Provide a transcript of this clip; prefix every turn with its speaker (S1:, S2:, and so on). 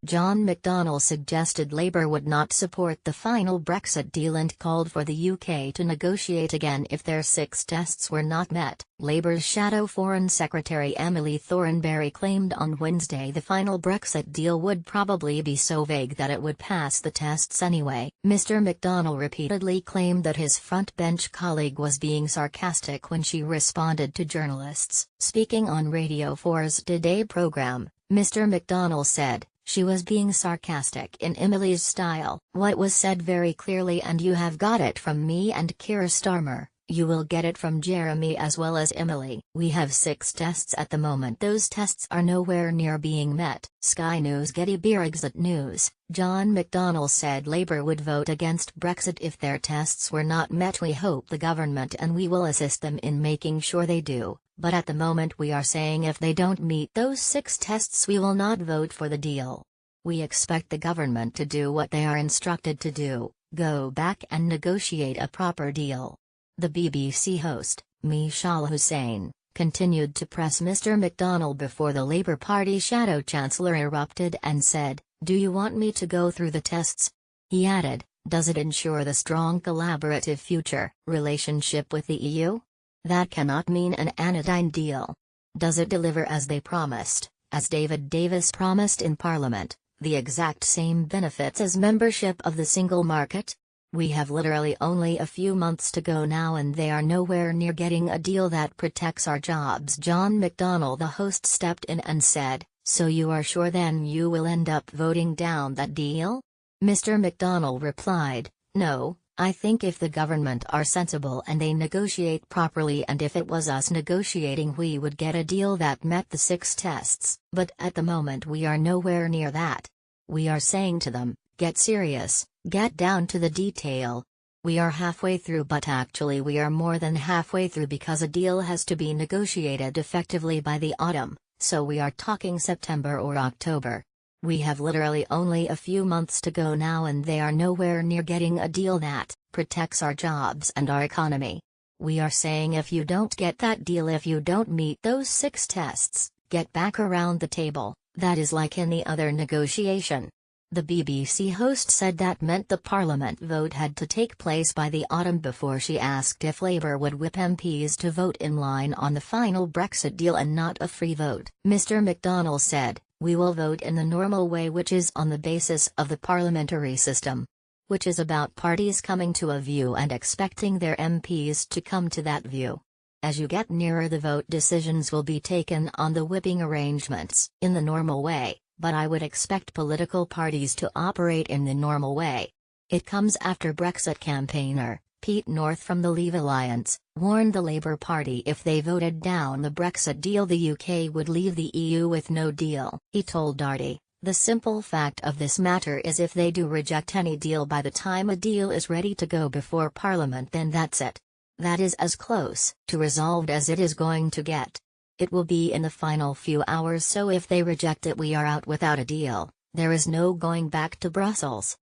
S1: John McDonnell suggested Labour would not support the final Brexit deal and called for the UK to negotiate again if their 6 tests were not met. Labour's shadow Foreign Secretary Emily Thornberry claimed on Wednesday the final Brexit deal would probably be so vague that it would pass the tests anyway. Mr. McDonnell repeatedly claimed that his front-bench colleague was being sarcastic when she responded to journalists. Speaking on Radio 4's Today programme, Mr. McDonnell said, "She was being sarcastic in Emily's style. What was said very clearly, and you have got it from me and Keir Starmer, you will get it from Jeremy as well as Emily. We have 6 tests at the moment. Those tests are nowhere near being met." Sky News Getty Brexit News, John McDonnell said Labour would vote against Brexit if their tests were not met. "We hope the government and we will assist them in making sure they do. But at the moment we are saying if they don't meet those 6 tests we will not vote for the deal. We expect the government to do what they are instructed to do, go back and negotiate a proper deal." The BBC host, Mishal Hussain, continued to press Mr. McDonnell before the Labour Party shadow chancellor erupted and said, "Do you want me to go through the tests?" He added, "Does it ensure the strong collaborative future relationship with the EU? That cannot mean an anodyne deal. Does it deliver as they promised, as David Davis promised in Parliament, the exact same benefits as membership of the single market? We have literally only a few months to go now and they are nowhere near getting a deal that protects our jobs." John McDonnell, the host, stepped in and said, "So you are sure then you will end up voting down that deal?" Mr. McDonnell replied, "No. I think if the government are sensible and they negotiate properly, and if it was us negotiating, we would get a deal that met the 6 tests. But at the moment we are nowhere near that. We are saying to them, get serious, get down to the detail. We are halfway through, but actually we are more than halfway through because a deal has to be negotiated effectively by the autumn, so we are talking September or October. We have literally only a few months to go now and they are nowhere near getting a deal that protects our jobs and our economy. We are saying if you don't get that deal, if you don't meet those 6 tests, get back around the table. That is like any other negotiation." The BBC host said that meant the Parliament vote had to take place by the autumn before she asked if Labour would whip MPs to vote in line on the final Brexit deal and not a free vote. Mr. McDonnell said, "We will vote in the normal way, which is on the basis of the parliamentary system. Which is about parties coming to a view and expecting their MPs to come to that view. As you get nearer the vote, decisions will be taken on the whipping arrangements in the normal way, but I would expect political parties to operate in the normal way." It comes after Brexit campaigner Pete North from the Leave Alliance warned the Labour Party if they voted down the Brexit deal the UK would leave the EU with no deal. He told Darty, "The simple fact of this matter is if they do reject any deal by the time a deal is ready to go before Parliament, then that's it. That is as close to resolved as it is going to get. It will be in the final few hours, so if they reject it we are out without a deal. There is no going back to Brussels."